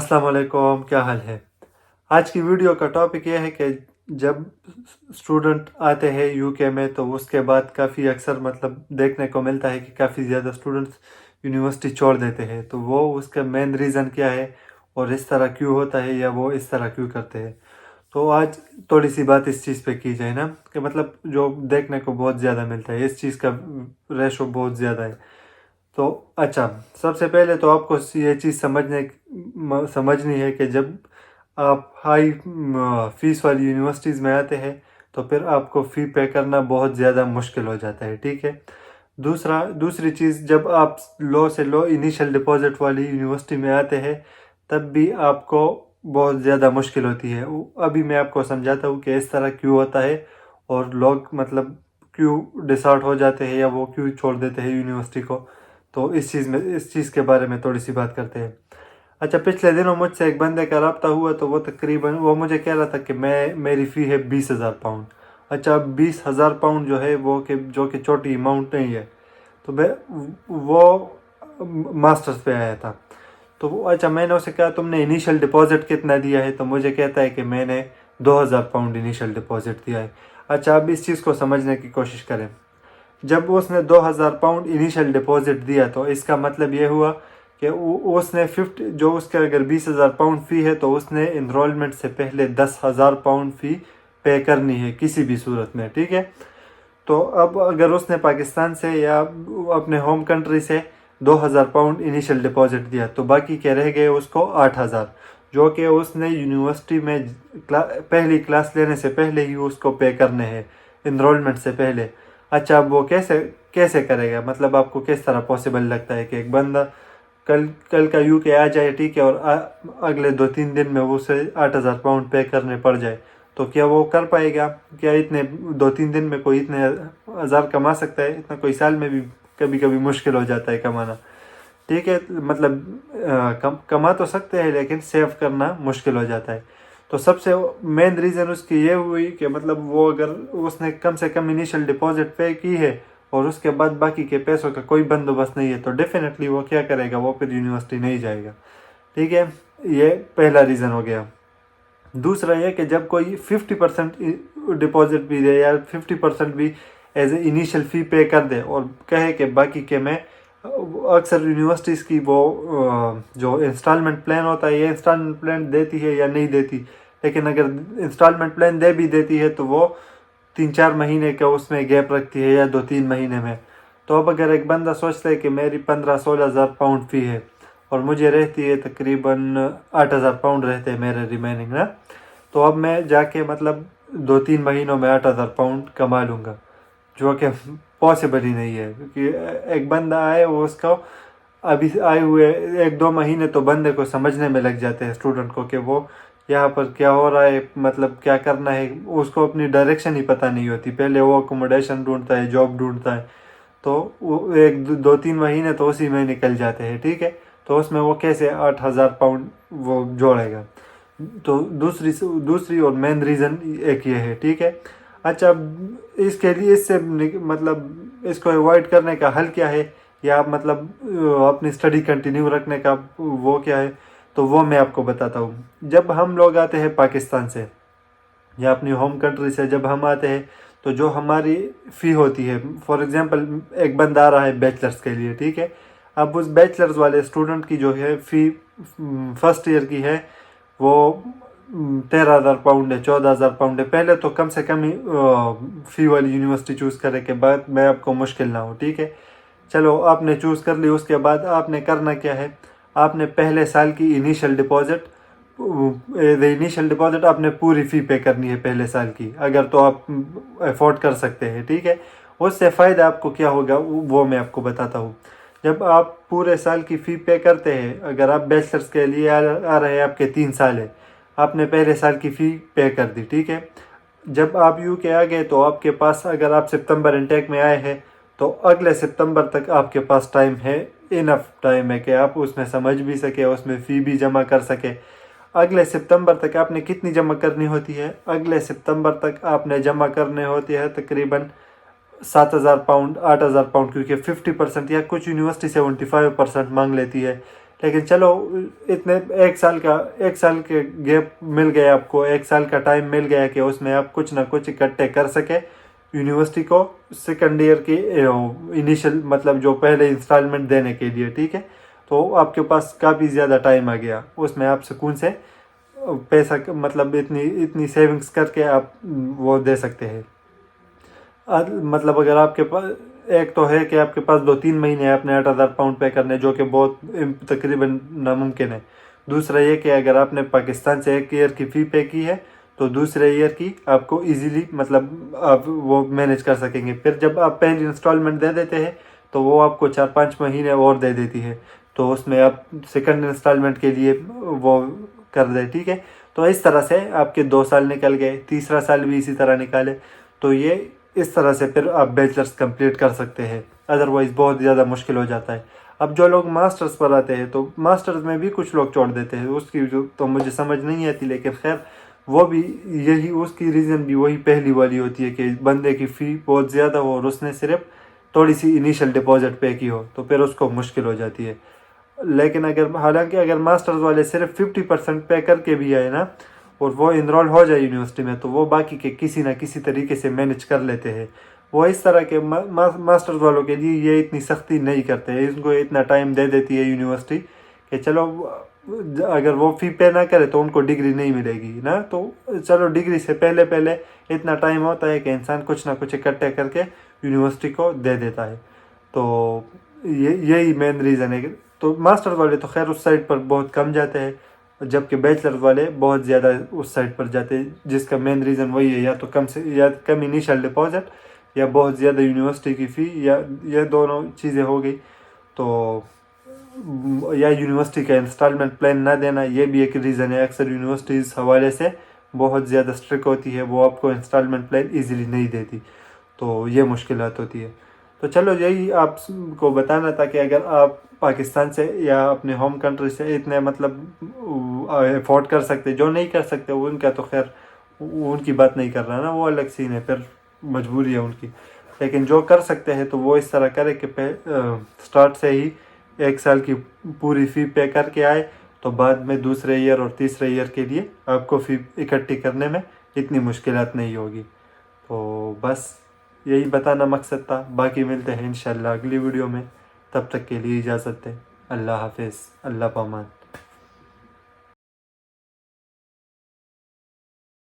अस्सलाम वालेकुम, क्या हाल है। आज की वीडियो का टॉपिक यह है कि जब स्टूडेंट आते हैं यूके में तो उसके बाद काफ़ी अक्सर देखने को मिलता है कि काफ़ी ज़्यादा स्टूडेंट्स यूनिवर्सिटी छोड़ देते हैं। तो वो उसका मेन रीज़न क्या है और इस तरह क्यों होता है या वो इस तरह क्यों करते हैं। तो आज थोड़ी सी बात इस चीज़ पे की जाए ना कि जो देखने को बहुत ज़्यादा मिलता है, इस चीज़ का रेशो बहुत ज़्यादा है। तो अच्छा, सबसे पहले तो आपको ये चीज़ समझनी है कि जब आप हाई फीस वाली यूनिवर्सिटीज़ में आते हैं तो फिर आपको फ़ी पे करना बहुत ज़्यादा मुश्किल हो जाता है, ठीक है। दूसरी चीज़, जब आप लो से लो इनिशियल डिपॉजिट वाली यूनिवर्सिटी में आते हैं तब भी आपको बहुत ज़्यादा मुश्किल होती है। अभी मैं आपको समझाता हूँ कि इस तरह क्यों होता है और लोग क्यों डिसऑर्ट हो जाते हैं या वो क्यों छोड़ देते हैं यूनिवर्सिटी को। तो इस चीज़ के बारे में थोड़ी सी बात करते हैं। अच्छा, पिछले दिनों मुझसे एक बंदे का रब्ता हुआ तो वो मुझे कह रहा था कि मेरी फ़ी है 20,000 पाउंड। अच्छा, 20,000 पाउंड जो है जो कि छोटी अमाउंट नहीं है। तो वो मास्टर्स पे आया था। तो अच्छा, मैंने उसे कहा तुमने इनिशियल डिपॉजिट कितना दिया है, तो मुझे कहता है कि मैंने 2,000 पाउंड इनिशियल डिपॉजिट दिया है। अच्छा, अब इस चीज़ को समझने की कोशिश करें। जब उसने 2,000 पाउंड इनिशियल डिपॉजिट दिया तो इसका मतलब ये हुआ कि उसने 50 जो उसके अगर 20,000 पाउंड फ़ी है तो उसने इनरोलमेंट से पहले 10,000 पाउंड फ़ी पे करनी है किसी भी सूरत में, ठीक है। तो अब अगर उसने पाकिस्तान से या अपने होम कंट्री से 2,000 पाउंड इनिशियल डिपॉजिट दिया तो बाकी के रह गए उसको 8,000, जो कि उसने यूनिवर्सिटी में पहली क्लास लेने से पहले ही उसको पे करने हैं, इनरोलमेंट से पहले। अच्छा, अब वो कैसे कैसे करेगा, आपको किस तरह पॉसिबल लगता है कि एक बंदा कल का यूके आ जाए, ठीक है, और अगले 2-3 दिन में वो उसे 8,000 पाउंड पे करने पड़ जाए, तो क्या वो कर पाएगा? क्या इतने 2-3 दिन में कोई इतने हज़ार कमा सकता है? इतना कोई साल में भी कभी कभी मुश्किल हो जाता है कमाना, ठीक है। कमा तो सकते हैं लेकिन सेव करना मुश्किल हो जाता है। तो सबसे मेन रीज़न उसकी ये हुई कि वो अगर उसने कम से कम इनिशियल डिपॉजिट पे की है और उसके बाद बाकी के पैसों का कोई बंदोबस्त नहीं है तो डेफिनेटली वो क्या करेगा, वो फिर यूनिवर्सिटी नहीं जाएगा, ठीक है। ये पहला रीज़न हो गया। दूसरा ये कि जब कोई 50% डिपॉजिट भी दे या 50% भी एज ए इनिशियल फ़ी पे कर दे और कहे कि बाकी के मैं अक्सर यूनिवर्सिटीज़ की वो जो इंस्टॉलमेंट प्लान होता है, ये इंस्टॉलमेंट प्लान देती है या नहीं देती, लेकिन अगर इंस्टॉलमेंट प्लान दे भी देती है तो वो 3-4 महीने का उसमें गैप रखती है या 2-3 महीने में। तो अब अगर एक बंदा सोचता है कि मेरी 15-16,000 पाउंड फ़ी है और मुझे रहती है तकरीबन 8,000 पाउंड रहते हैं मेरे रिमेनिंग ना, तो अब मैं जाके 2-3 महीनों में 8,000 पाउंड कमा लूँगा, जो कि पॉसिबल ही नहीं है। क्योंकि एक बंदा आए, वो उसको अभी आए हुए 1-2 महीने तो बंदे को समझने में लग जाते हैं, स्टूडेंट को, कि वो यहाँ पर क्या हो रहा है, क्या करना है। उसको अपनी डायरेक्शन ही पता नहीं होती। पहले वो अकोमोडेशन ढूंढता है, जॉब ढूंढता है, तो वो 1-2-3 महीने तो उसी में निकल जाते हैं, ठीक है। तो उसमें वो कैसे 8,000 पाउंड वो जोड़ेगा। तो दूसरी और मेन रीज़न एक ये है, ठीक है। अच्छा, इसके लिए इसको अवॉइड करने का हल क्या है, या अपनी स्टडी कंटिन्यू रखने का वो क्या है, तो वो मैं आपको बताता हूँ। जब हम लोग आते हैं पाकिस्तान से या अपनी होम कंट्री से, जब हम आते हैं तो जो हमारी फ़ी होती है, फॉर एग्जांपल एक बंदा आ रहा है बैचलर्स के लिए, ठीक है। अब उस बैचलर्स वाले स्टूडेंट की जो है फ़ी फर्स्ट ईयर की है वो 13,000 पाउंड है, 14,000 पाउंड है। पहले तो कम से कम ही फ़ी वाली यूनिवर्सिटी चूज़ करने के बाद मैं आपको मुश्किल ना हो, ठीक है। चलो, आपने चूज़ कर ली, उसके बाद आपने करना क्या है, आपने पहले साल की इनिशियल डिपॉजिट आपने पूरी फ़ी पे करनी है पहले साल की, अगर तो आप अफोर्ड कर सकते हैं, ठीक है। उससे फ़ायदा आपको क्या होगा वो मैं आपको बताता हूँ। जब आप पूरे साल की फ़ी पे करते हैं, अगर आप बैचलर्स के लिए आ रहे हैं, आपके 3 साल है, आपने पहले साल की फ़ी पे कर दी, ठीक है। जब आप यूके आ गए तो आपके पास, अगर आप सितंबर इंटेक में आए हैं तो अगले सितंबर तक आपके पास टाइम है, इनफ टाइम है कि आप उसमें समझ भी सके, उसमें फ़ी भी जमा कर सके। अगले सितंबर तक आपने कितनी जमा करनी होती है? अगले सितंबर तक आपने जमा करने होते हैं तकरीबन 7,000 पाउंड, 8,000 पाउंड, क्योंकि 50% या कुछ यूनिवर्सिटी 75% मांग लेती है, لیکن چلو اتنے ایک سال کے گیپ مل گیا آپ کو، 1 سال کا ٹائم مل گیا کہ اس میں آپ کچھ نہ کچھ اکٹھے کر سکے یونیورسٹی کو سیکنڈ ایئر کی انیشل مطلب جو پہلے انسٹالمنٹ دینے کے لیے، ٹھیک ہے. تو آپ کے پاس کافی زیادہ ٹائم آ گیا، اس میں آپ سکون سے پیسہ مطلب اتنی سیونگز کر کے آپ وہ دے سکتے ہیں. مطلب اگر آپ کے پاس ایک تو ہے کہ آپ کے پاس 2-3 مہینے اپنے 8,000 پاؤنڈ پے کرنے، جو کہ بہت تقریباً ناممکن ہے. دوسرا یہ کہ اگر آپ نے پاکستان سے 1 ایئر کی فی پے کی ہے تو دوسرے ایئر کی آپ کو ایزیلی مطلب آپ وہ مینیج کر سکیں گے. پھر جب آپ پہلی انسٹالمنٹ دے دیتے ہیں تو وہ آپ کو 4-5 مہینے اور دے دیتی ہے، تو اس میں آپ سیکنڈ انسٹالمنٹ کے لیے وہ کر دیں، ٹھیک ہے. تو اس طرح سے آپ کے 2 سال نکل گئے، تیسرا سال بھی اسی طرح نکالے. تو یہ اس طرح سے پھر آپ بیچلرس کمپلیٹ کر سکتے ہیں، ادروائز بہت زیادہ مشکل ہو جاتا ہے. اب جو لوگ ماسٹرز پر آتے ہیں تو ماسٹرز میں بھی کچھ لوگ چھوڑ دیتے ہیں، اس کی تو مجھے سمجھ نہیں آتی، لیکن خیر وہ بھی یہی اس کی ریزن بھی وہی پہلی والی ہوتی ہے کہ بندے کی فی بہت زیادہ ہو اور اس نے صرف تھوڑی سی انیشل ڈپازٹ پے کی ہو، تو پھر اس کو مشکل ہو جاتی ہے. لیکن حالانکہ اگر ماسٹرز والے صرف 50% پے کر کے بھی آئے نا اور وہ انرول ہو جائے یونیورسٹی میں، تو وہ باقی کے کسی نہ کسی طریقے سے مینیج کر لیتے ہیں. وہ اس طرح کے ماسٹرز والوں کے لیے یہ اتنی سختی نہیں کرتے ہیں، ان کو اتنا ٹائم دے دیتی ہے یونیورسٹی کہ چلو اگر وہ فی پے نہ کرے تو ان کو ڈگری نہیں ملے گی نا. تو چلو ڈگری سے پہلے اتنا ٹائم ہوتا ہے کہ انسان کچھ نہ کچھ اکٹھے کر کے یونیورسٹی کو دے دیتا ہے. تو یہی مین ریزن ہے. تو ماسٹر والے تو خیر اس سائٹ پر بہت کم جاتے ہیں، جبکہ بیچلر والے بہت زیادہ اس سائٹ پر جاتے ہیں، جس کا مین ریزن وہی ہے، یا تو کم انیشل ڈپازٹ یا بہت زیادہ یونیورسٹی کی فی، یا یہ دونوں چیزیں ہو گئی. تو یا یونیورسٹی کا انسٹالمنٹ پلان نہ دینا، یہ بھی ایک ریزن ہے. اکثر یونیورسٹیز حوالے سے بہت زیادہ اسٹرک ہوتی ہے، وہ آپ کو انسٹالمنٹ پلان ایزیلی نہیں دیتی، تو یہ مشکلات ہوتی ہے. تو چلو یہی آپ کو بتانا تھا کہ اگر آپ پاکستان سے یا اپنے ہوم کنٹری سے اتنے مطلب افورڈ کر سکتے، جو نہیں کر سکتے ان کا تو خیر ان کی بات نہیں کر رہا نا، وہ الگ سین ہے، پھر مجبوری ہے ان کی. لیکن جو کر سکتے ہیں تو وہ اس طرح کرے کہ سٹارٹ سے ہی 1 سال کی پوری فی پے کر کے آئے، تو بعد میں دوسرے ایئر اور تیسرے ایئر کے لیے آپ کو فی اکٹھی کرنے میں اتنی مشکلات نہیں ہوگی. تو بس یہی بتانا مقصد تھا. باقی ملتے ہیں انشاءاللہ اگلی ویڈیو میں، تب تک کے لیے اجازت دیں. اللہ حافظ، اللہ پامان.